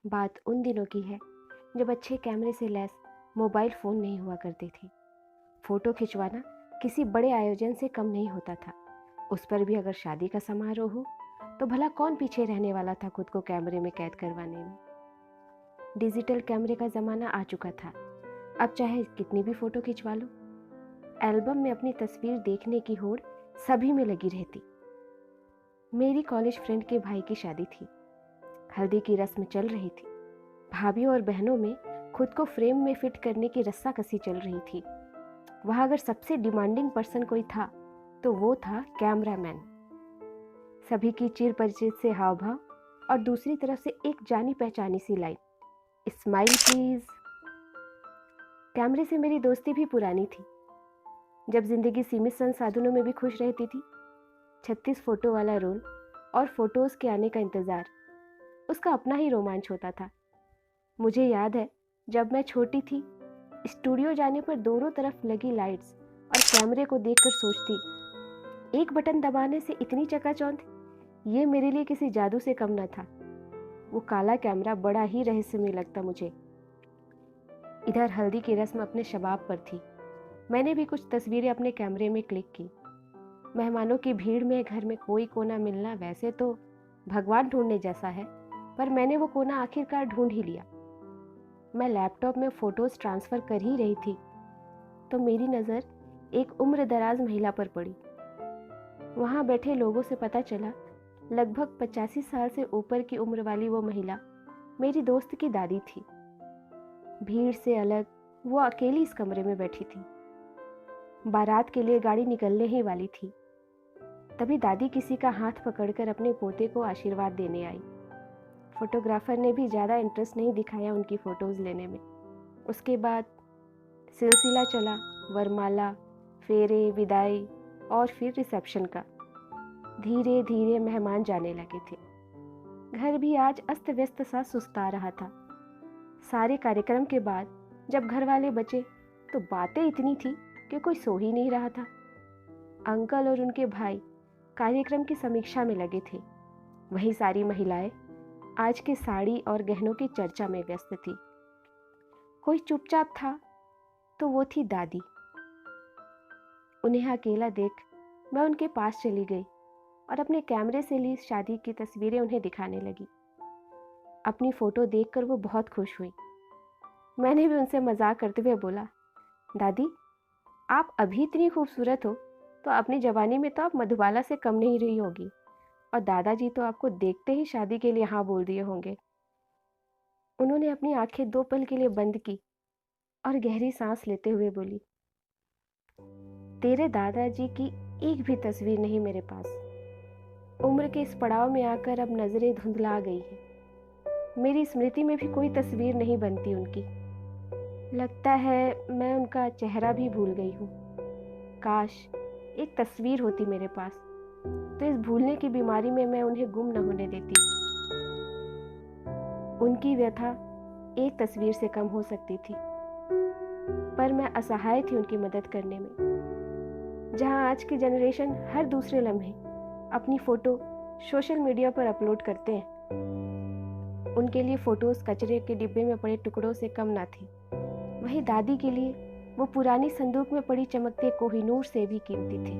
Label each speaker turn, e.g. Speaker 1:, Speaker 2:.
Speaker 1: बात उन दिनों की है जब अच्छे कैमरे से लैस मोबाइल फ़ोन नहीं हुआ करते थे। फ़ोटो खिंचवाना किसी बड़े आयोजन से कम नहीं होता था। उस पर भी अगर शादी का समारोह हो तो भला कौन पीछे रहने वाला था खुद को कैमरे में कैद करवाने में। डिजिटल कैमरे का ज़माना आ चुका था। अब चाहे कितनी भी फ़ोटो खिंचवा लो, एल्बम में अपनी तस्वीर देखने की होड़ सभी में लगी रहती। मेरी कॉलेज फ्रेंड के भाई की शादी थी। हल्दी की रस्म चल रही थी। भाभीयों और बहनों में खुद को फ्रेम में फिट करने की रस्साकसी चल रही थी। वहाँ अगर सबसे डिमांडिंग पर्सन कोई था तो वो था कैमरामैन। सभी की चिर परिचित से हाव भाव और दूसरी तरफ से एक जानी पहचानी सी लाइन, स्माइल प्लीज। कैमरे से मेरी दोस्ती भी पुरानी थी। जब जिंदगी सीमित संसाधनों में भी खुश रहती थी, 36 फोटो वाला रोल और फोटोज के आने का इंतजार, उसका अपना ही रोमांच होता था। मुझे याद है जब मैं छोटी थी, स्टूडियो जाने पर दोनों तरफ लगी लाइट्स और कैमरे को देखकर सोचती, एक बटन दबाने से इतनी चकाचौंध, ये मेरे लिए किसी जादू से कम न था। वो काला कैमरा बड़ा ही रहस्यमय लगता मुझे। इधर हल्दी की रस्म अपने शबाब पर थी। मैंने भी कुछ तस्वीरें अपने कैमरे में क्लिक की। मेहमानों की भीड़ में घर में कोई कोना मिलना वैसे तो भगवान ढूंढने जैसा है, पर मैंने वो कोना आखिरकार ढूंढ ही लिया। मैं लैपटॉप में फ़ोटोज़ ट्रांसफ़र कर ही रही थी तो मेरी नज़र एक उम्र दराज महिला पर पड़ी। वहाँ बैठे लोगों से पता चला लगभग 85 साल से ऊपर की उम्र वाली वो महिला मेरी दोस्त की दादी थी। भीड़ से अलग वो अकेली इस कमरे में बैठी थी। बारात के लिए गाड़ी निकलने ही वाली थी। तभी दादी किसी का हाथ पकड़कर अपने पोते को आशीर्वाद देने आई। फोटोग्राफर ने भी ज़्यादा इंटरेस्ट नहीं दिखाया उनकी फ़ोटोज़ लेने में। उसके बाद सिलसिला चला, वरमाला, फेरे, विदाई और फिर रिसेप्शन का। धीरे धीरे मेहमान जाने लगे थे। घर भी आज अस्त व्यस्त सा सुस्ता रहा था। सारे कार्यक्रम के बाद जब घर वाले बचे तो बातें इतनी थी कि कोई सो ही नहीं रहा था। अंकल और उनके भाई कार्यक्रम की समीक्षा में लगे थे। वहीं सारी महिलाएं आज के साड़ी और गहनों की चर्चा में व्यस्त थी। कोई चुपचाप था तो वो थी दादी। उन्हें अकेला देख मैं उनके पास चली गई और अपने कैमरे से ली शादी की तस्वीरें उन्हें दिखाने लगी। अपनी फ़ोटो देखकर वो बहुत खुश हुई। मैंने भी उनसे मजाक करते हुए बोला, दादी आप अभी इतनी खूबसूरत हो तो अपनी जवानी में तो आप मधुबाला से कम नहीं रही होगी, और दादाजी तो आपको देखते ही शादी के लिए हाँ बोल दिए होंगे। उन्होंने अपनी आंखें 2 पल के लिए बंद की और गहरी सांस लेते हुए बोली, तेरे दादाजी की एक भी तस्वीर नहीं मेरे पास। उम्र के इस पड़ाव में आकर अब नजरें धुंधला गई हैं। मेरी स्मृति में भी कोई तस्वीर नहीं बनती उनकी। लगता है मैं उनका चेहरा भी भूल गई हूँ। काश एक तस्वीर होती मेरे पास तो इस भूलने की बीमारी में मैं उन्हें गुम न होने देती। उनकी व्यथा एक तस्वीर से कम हो सकती थी, पर मैं असहाय थी उनकी मदद करने में। जहाँ आज की जनरेशन हर दूसरे लम्हे अपनी फ़ोटो सोशल मीडिया पर अपलोड करते हैं, उनके लिए फ़ोटोज़ कचरे के डिब्बे में पड़े टुकड़ों से कम ना थी। वहीं दादी के लिए वो पुरानी संदूक में पड़ी चमकते कोहिनूर से भी कीमती थी।